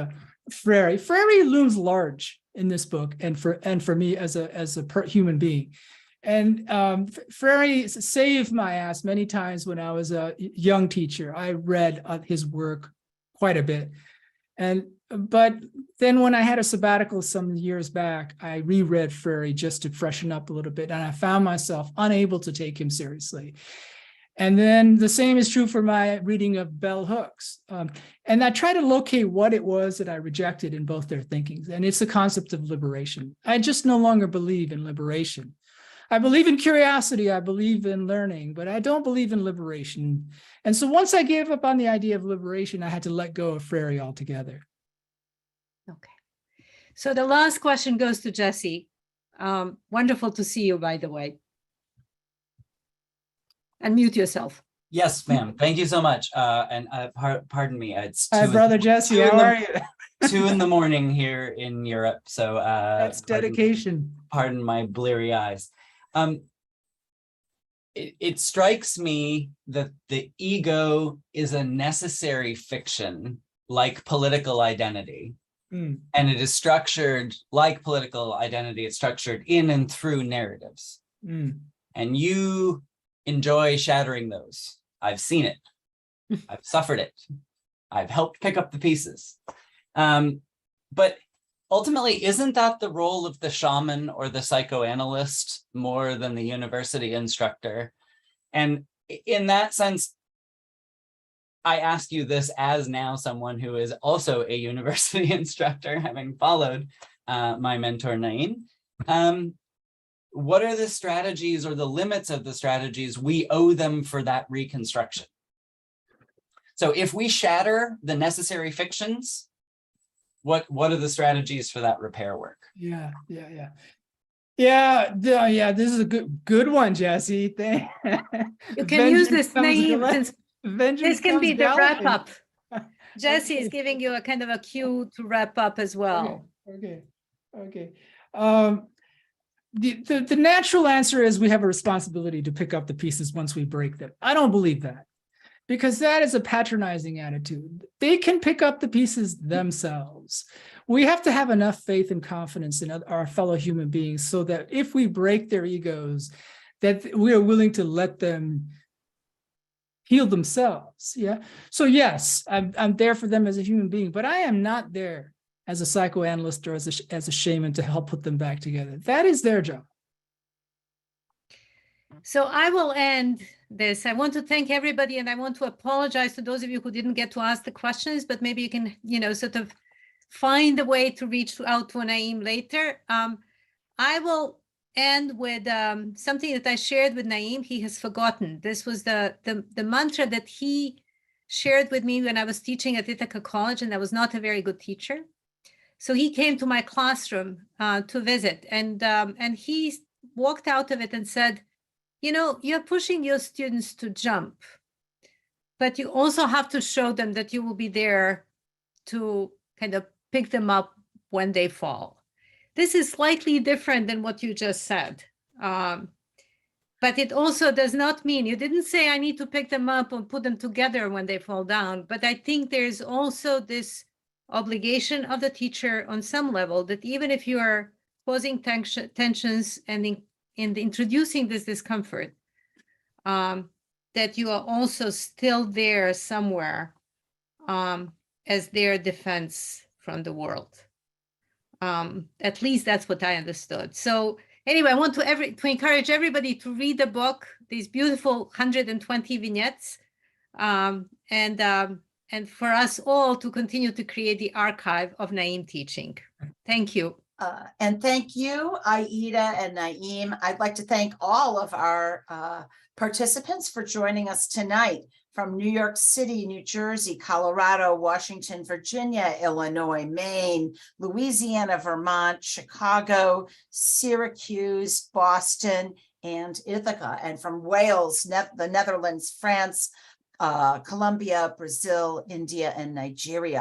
S4: Frary looms large in this book, and for me as a human being. And Frary saved my ass many times when I was a young teacher. I read his work quite a bit. But then when I had a sabbatical some years back, I reread Frary just to freshen up a little bit, and I found myself unable to take him seriously. And then the same is true for my reading of bell hooks. And I try to locate what it was that I rejected in both their thinkings, and it's the concept of liberation. I just no longer believe in liberation. I believe in curiosity, I believe in learning, but I don't believe in liberation. And so once I gave up on the idea of liberation, I had to let go of Frary altogether.
S5: Okay. So the last question goes to Jesse. Wonderful to see you, by the way. Unmute yourself.
S12: Yes, ma'am. Thank you so much. And pardon me, it's
S4: Hi, brother Jesse. How are you?
S12: 2 a.m. here in Europe. So
S4: That's dedication.
S12: Pardon my bleary eyes. It strikes me that the ego is a necessary fiction, like political identity. And it is structured like political identity. It's structured in and through narratives. And you enjoy shattering those. I've seen it. I've suffered it. I've helped pick up the pieces. But ultimately, isn't that the role of the shaman or the psychoanalyst more than the university instructor? And in that sense, I ask you this as now someone who is also a university instructor, having followed my mentor, Naeem. What are the strategies or the limits of the strategies we owe them for that reconstruction? So if we shatter the necessary fictions, what are the strategies for that repair work?
S4: Yeah. This is a good one, Jesse.
S5: You can use this name since this can be the wrap up. Jesse is giving you a kind of a cue to wrap up as well.
S4: Okay. The natural answer is we have a responsibility to pick up the pieces once we break them. I don't believe that, because that is a patronizing attitude. They can pick up the pieces themselves. We have to have enough faith and confidence in our fellow human beings so that if we break their egos, that we are willing to let them heal themselves. Yeah. So yes, I'm there for them as a human being, but I am not there as a psychoanalyst or as a shaman to help put them back together. That is their job.
S5: So I will end this. I want to thank everybody, and I want to apologize to those of you who didn't get to ask the questions, but maybe you can, sort of find a way to reach out to Naeem later. I will end with something that I shared with Naeem. He has forgotten. This was the mantra that he shared with me when I was teaching at Ithaca College, and I was not a very good teacher. So he came to my classroom to visit, and he walked out of it and said, you're pushing your students to jump, but you also have to show them that you will be there to kind of pick them up when they fall. This is slightly different than what you just said. But it also does not mean, you didn't say I need to pick them up and put them together when they fall down. But I think there's also this obligation of the teacher on some level that even if you are causing tensions and introducing this discomfort, that you are also still there somewhere as their defense from the world. At least that's what I understood. So anyway, I want to encourage everybody to read the book, these beautiful 120 vignettes, and for us all to continue to create the archive of Naeem teaching. Thank you.
S13: And thank you, Aida and Naeem. I'd like to thank all of our participants for joining us tonight from New York City, New Jersey, Colorado, Washington, Virginia, Illinois, Maine, Louisiana, Vermont, Chicago, Syracuse, Boston, and Ithaca, and from Wales, the Netherlands, France, Colombia, Brazil, India, and Nigeria.